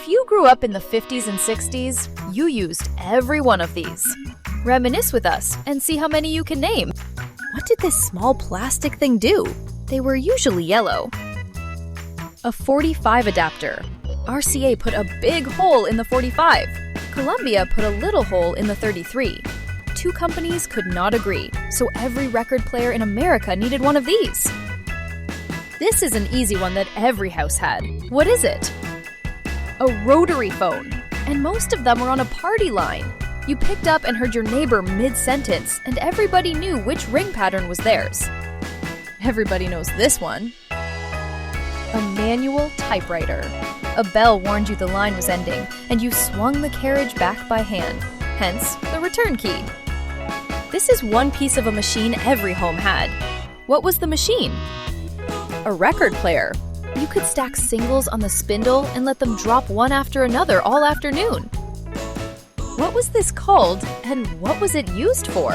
If you grew up in the 50s and 60s, you used every one of these. Reminisce with us and see how many you can name. What did this small plastic thing do? They were usually yellow. A 45 adapter. RCA put a big hole in the 45. Columbia put a little hole in the 33. Two companies could not agree, so every record player in America needed one of these. This is an easy one that every house had. What is it? A rotary phone. And most of them were on a party line. You picked up and heard your neighbor mid-sentence, and everybody knew which ring pattern was theirs. Everybody knows this one. A manual typewriter. A bell warned you the line was ending, and you swung the carriage back by hand, hence the return key. This is one piece of a machine every home had. What was the machine? A record player. You could stack singles on the spindle and let them drop one after another all afternoon. What was this called, and what was it used for?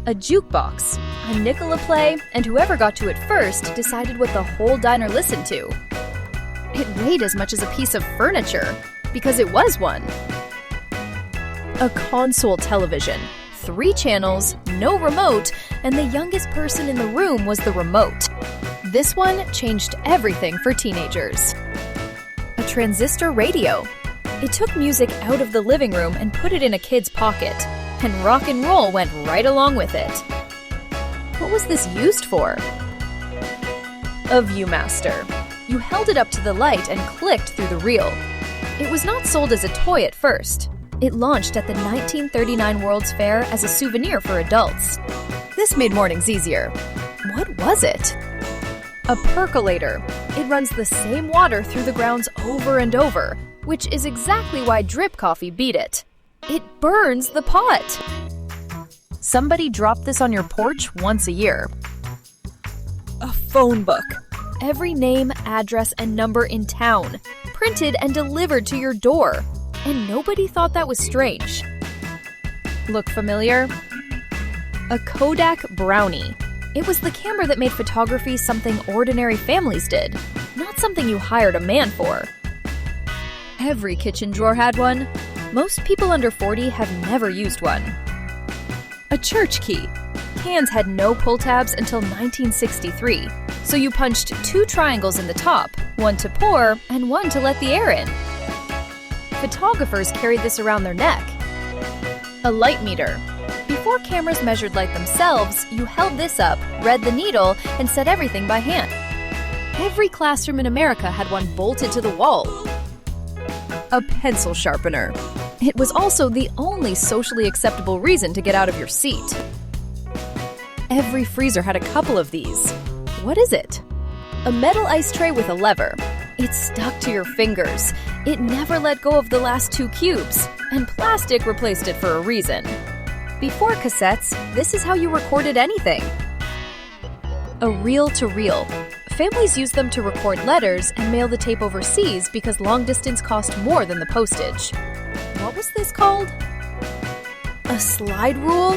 A jukebox. A nickel a play, and whoever got to it first decided what the whole diner listened to. It weighed as much as a piece of furniture, because it was one. A console television. 3 channels, no remote, and the youngest person in the room was the remote. This one changed everything for teenagers. A transistor radio. It took music out of the living room and put it in a kid's pocket, and rock and roll went right along with it. What was this used for? A Viewmaster. You held it up to the light and clicked through the reel. It was not sold as a toy at first. It launched at the 1939 World's Fair as a souvenir for adults. This made mornings easier. What was it? A percolator. It runs the same water through the grounds over and over, which is exactly why drip coffee beat it. It burns the pot. Somebody dropped this on your porch once a year. A phone book. Every name, address, and number in town, printed and delivered to your door. And nobody thought that was strange. Look familiar? A Kodak Brownie. It was the camera that made photography something ordinary families did, not something you hired a man for. Every kitchen drawer had one. Most people under 40 have never used one. A church key. Cans had no pull tabs until 1963, so you punched 2 triangles in the top, one to pour and one to let the air in. Photographers carried this around their neck. A light meter. Before cameras measured light themselves, you held this up, read the needle, and set everything by hand. Every classroom in America had one bolted to the wall. A pencil sharpener. It was also the only socially acceptable reason to get out of your seat. Every freezer had a couple of these. What is it? A metal ice tray with a lever. It stuck to your fingers. It never let go of the last 2 cubes, and plastic replaced it for a reason. Before cassettes, this is how you recorded anything. A reel-to-reel. Families used them to record letters and mail the tape overseas because long distance cost more than the postage. What was this called? A slide rule?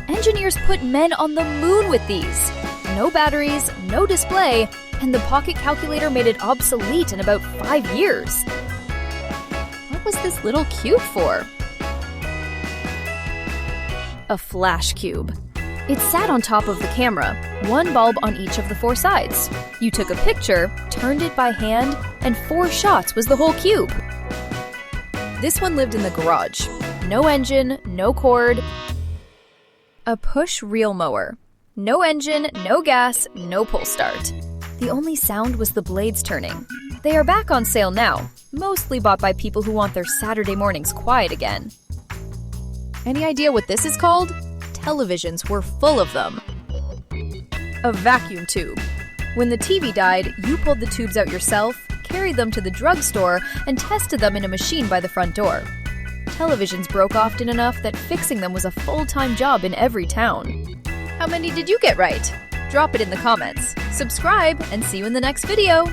Engineers put men on the moon with these. No batteries, no display, and the pocket calculator made it obsolete in about 5 years. What was this little cube for? A flashcube. It sat on top of the camera, 1 bulb on each of the 4 sides. You took a picture, turned it by hand, and 4 shots was the whole cube. This one lived in the garage. No engine, no cord. A push reel mower. No engine, no gas, no pull start. The only sound was the blades turning. They are back on sale now, mostly bought by people who want their Saturday mornings quiet again. Any idea what this is called? Televisions were full of them. A vacuum tube. When the TV died, you pulled the tubes out yourself, carried them to the drugstore, and tested them in a machine by the front door. Televisions broke often enough that fixing them was a full-time job in every town. How many did you get right? Drop it in the comments. Subscribe, and see you in the next video!